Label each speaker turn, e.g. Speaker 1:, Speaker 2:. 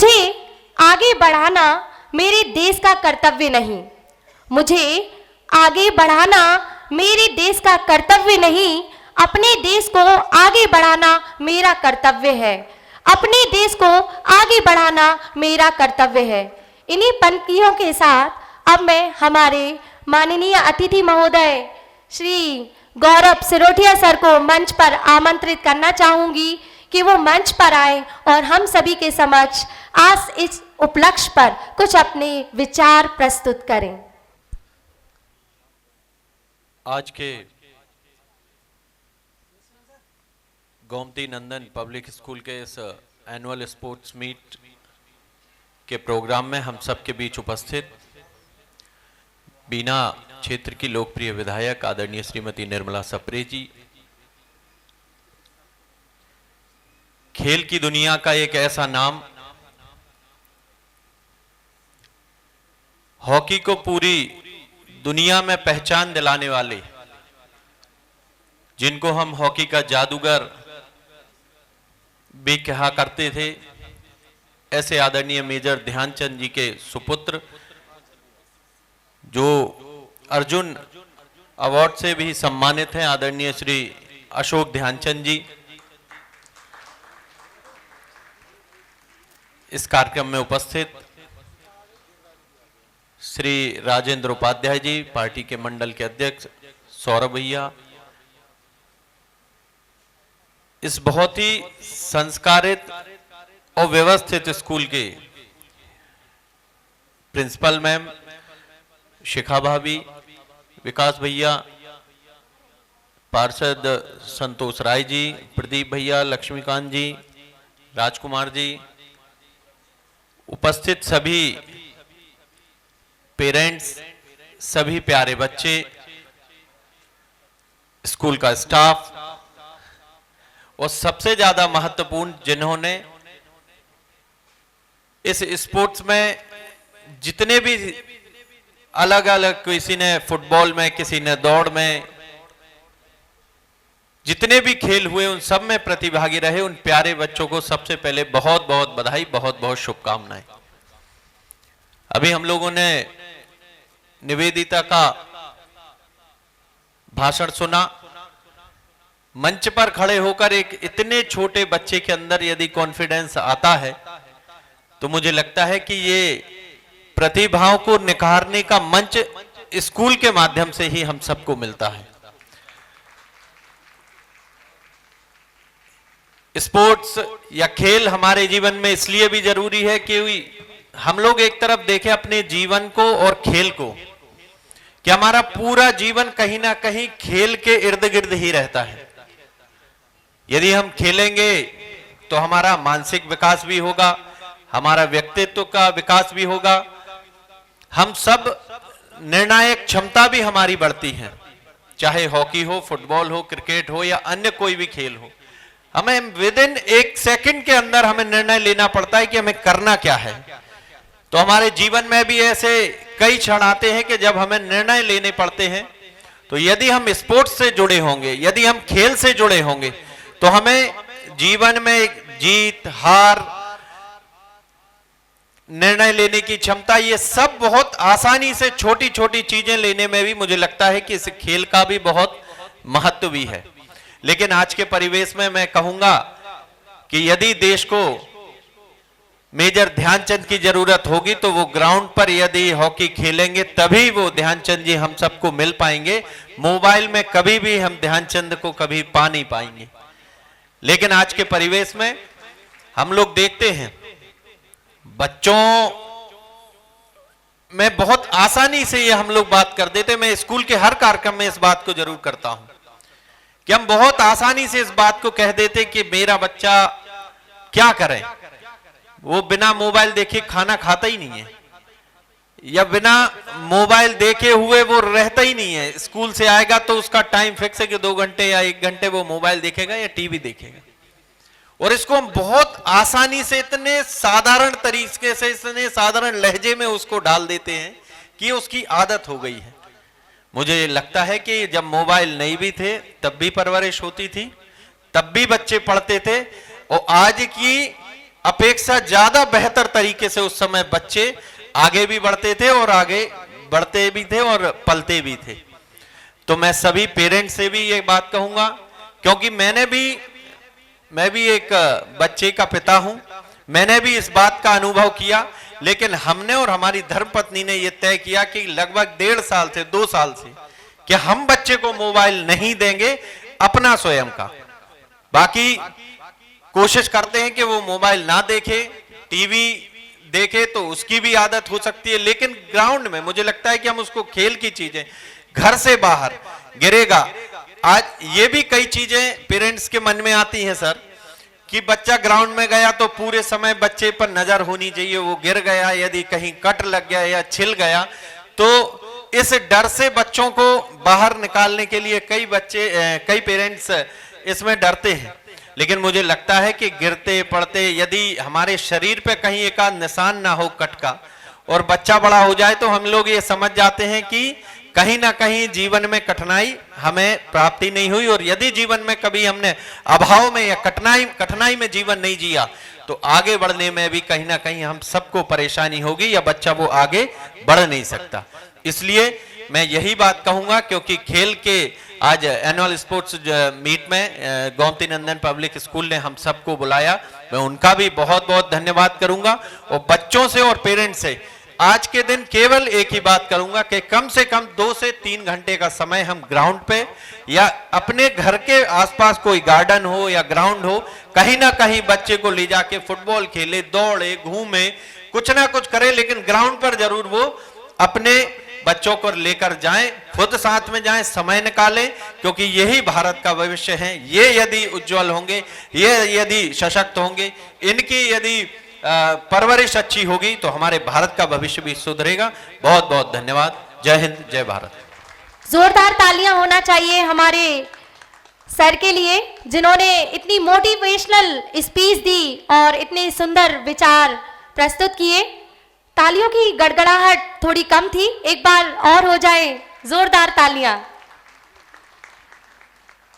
Speaker 1: मुझे आगे बढ़ाना मेरे देश का कर्तव्य नहीं, मुझे आगे बढ़ाना मेरे देश का कर्तव्य नहीं, अपने देश को आगे बढ़ाना मेरा कर्तव्य है, अपने देश को आगे बढ़ाना मेरा कर्तव्य है। इन्हीं पंक्तियों के साथ अब मैं हमारे माननीय अतिथि महोदय श्री गौरव सिरोठिया सर को मंच पर आमंत्रित करना चाहूंगी कि वो मंच पर आए और हम सभी के समक्ष आज इस उपलक्ष्य पर कुछ अपने विचार प्रस्तुत करें।
Speaker 2: आज के गोमती नंदन पब्लिक स्कूल के इस एनुअल स्पोर्ट्स मीट के प्रोग्राम में हम सबके बीच उपस्थित बीना क्षेत्र की लोकप्रिय विधायक आदरणीय श्रीमती निर्मला सप्रे जी, खेल की दुनिया का एक ऐसा नाम, हॉकी को पूरी दुनिया में पहचान दिलाने वाले, जिनको हम हॉकी का जादूगर भी कहा करते थे, ऐसे आदरणीय मेजर ध्यानचंद जी के सुपुत्र, जो अर्जुन अवार्ड से भी सम्मानित हैं, आदरणीय श्री अशोक ध्यानचंद जी इस कार्यक्रम में उपस्थित, श्री राजेंद्र उपाध्याय जी पार्टी के मंडल के अध्यक्ष, सौरभ भैया, इस बहुत ही संस्कारित और व्यवस्थित स्कूल के प्रिंसिपल मैम, शिखा भाभी, विकास भैया, पार्षद संतोष राय जी, प्रदीप भैया, लक्ष्मीकांत जी, राजकुमार जी, उपस्थित सभी पेरेंट्स, सभी प्यारे बच्चे, स्कूल का स्टाफ और सबसे ज्यादा महत्वपूर्ण जिन्होंने इस स्पोर्ट्स में जितने भी अलग अलग, किसी ने फुटबॉल में, किसी ने दौड़ में, जितने भी खेल हुए उन सब में प्रतिभागी रहे, उन प्यारे बच्चों को सबसे पहले बहुत बहुत बधाई, बहुत बहुत शुभकामनाएं। अभी हम लोगों ने निवेदिता का भाषण सुना। मंच पर खड़े होकर एक इतने छोटे बच्चे के अंदर यदि कॉन्फिडेंस आता है तो मुझे लगता है कि ये प्रतिभाओं को निखारने का मंच स्कूल के माध्यम से ही हम सबको मिलता है। स्पोर्ट्स या खेल हमारे जीवन में इसलिए भी जरूरी है कि हम लोग एक तरफ देखें अपने जीवन को और खेल को, कि हमारा पूरा जीवन कहीं ना कहीं खेल के इर्द गिर्द ही रहता है। यदि हम खेलेंगे तो हमारा मानसिक विकास भी होगा, हमारा व्यक्तित्व का विकास भी होगा, हम सब निर्णायक क्षमता भी हमारी बढ़ती है, चाहे हॉकी हो, फुटबॉल हो, क्रिकेट हो या अन्य कोई भी खेल हो। हमें विद इन एक सेकंड के अंदर हमें निर्णय लेना पड़ता है कि हमें करना क्या है। तो हमारे जीवन में भी ऐसे कई क्षण आते हैं कि जब हमें निर्णय लेने पड़ते हैं। तो यदि हम स्पोर्ट्स से जुड़े होंगे, यदि हम खेल से जुड़े होंगे, तो हमें जीवन में जीत हार, निर्णय लेने की क्षमता, ये सब बहुत आसानी से छोटी छोटी चीजें लेने में भी मुझे लगता है कि इस खेल का भी बहुत महत्व भी है। लेकिन आज के परिवेश में मैं कहूंगा कि यदि देश को मेजर ध्यानचंद की जरूरत होगी तो वो ग्राउंड पर यदि हॉकी खेलेंगे तभी वो ध्यानचंद जी हम सबको मिल पाएंगे। मोबाइल में कभी भी हम ध्यानचंद को कभी पा नहीं पाएंगे। लेकिन आज के परिवेश में हम लोग देखते हैं बच्चों में बहुत आसानी से ये हम लोग बात कर देते। मैं स्कूल के हर कार्यक्रम में इस बात को जरूर करता हूं कि हम बहुत आसानी से इस बात को कह देते कि मेरा बच्चा क्या करे, वो बिना मोबाइल देखे खाना खाता ही नहीं है, या बिना मोबाइल देखे हुए वो रहता ही नहीं है। स्कूल से आएगा तो उसका टाइम फिक्स है कि 2 घंटे या 1 घंटे वो मोबाइल देखेगा या टीवी देखेगा। और इसको हम बहुत आसानी से, इतने साधारण तरीके से, इतने साधारण लहजे में उसको डाल देते हैं कि उसकी आदत हो गई है। मुझे लगता है कि जब मोबाइल नहीं भी थे तब भी परवरिश होती थी, तब भी बच्चे पढ़ते थे। और आज की अपेक्षा ज्यादा बेहतर तरीके से उस समय बच्चे आगे भी बढ़ते थे और आगे बढ़ते भी थे और पलते भी थे। तो मैं सभी पेरेंट्स से भी ये बात कहूंगा, क्योंकि मैं भी एक बच्चे का पिता हूं, मैंने भी इस बात का अनुभव किया। लेकिन हमने और हमारी धर्मपत्नी ने यह तय किया कि लगभग 1.5 साल से 2 साल से कि हम बच्चे को मोबाइल नहीं देंगे अपना स्वयं का। बाकी कोशिश करते हैं कि वो मोबाइल ना देखे, टीवी देखे तो उसकी भी आदत हो सकती है, लेकिन ग्राउंड में मुझे लगता है कि हम उसको खेल की चीजें, घर से बाहर गिरेगा। आज ये भी कई चीजें पेरेंट्स के मन में आती हैं सर, कि बच्चा ग्राउंड में गया तो पूरे समय बच्चे पर नजर होनी चाहिए, वो गिर गया, यदि कहीं कट लग गया या छिल गया, तो इस डर से बच्चों को बाहर निकालने के लिए कई पेरेंट्स इसमें डरते हैं। लेकिन मुझे लगता है कि गिरते पड़ते यदि हमारे शरीर पे कहीं एक आध निशान ना हो कट का और बच्चा बड़ा हो जाए, तो हम लोग ये समझ जाते हैं कि कहीं ना कहीं जीवन में कठिनाई हमें प्राप्ति नहीं हुई, और यदि जीवन में कभी हमने अभाव में या कठिनाई में जीवन नहीं जिया, तो आगे बढ़ने में भी कहीं ना कहीं हम सबको परेशानी होगी या बच्चा वो आगे बढ़ नहीं सकता। इसलिए मैं यही बात कहूंगा, क्योंकि खेल के आज एनुअल स्पोर्ट्स मीट में गोमती नंदन पब्लिक स्कूल ने हम सबको बुलाया, मैं उनका भी बहुत बहुत धन्यवाद करूंगा। और बच्चों से और पेरेंट्स से आज के दिन केवल एक ही बात करूंगा कि कम से कम 2 से 3 घंटे का समय हम ग्राउंड पे या अपने घर के आसपास कोई गार्डन हो या ग्राउंड हो, कहीं ना कहीं बच्चे को ले जाके फुटबॉल खेले, दौड़े, घूमे, कुछ ना कुछ करे, लेकिन ग्राउंड पर जरूर वो अपने बच्चों को लेकर जाएं, खुद साथ में जाएं, समय निकालें, क्योंकि यही भारत का भविष्य है। ये यदि उज्जवल होंगे, ये यदि सशक्त होंगे, इनकी यदि परवरिश अच्छी होगी, तो हमारे भारत का भविष्य भी सुधरेगा। बहुत बहुत धन्यवाद। जय हिंद, जय भारत।
Speaker 1: जोरदार तालियां होना चाहिए हमारे सर के लिए, जिन्होंने इतनी मोटिवेशनल स्पीच दी और इतने सुंदर विचार प्रस्तुत किए। तालियों की गड़गड़ाहट थोड़ी कम थी, एक बार और हो जाए जोरदार तालियां।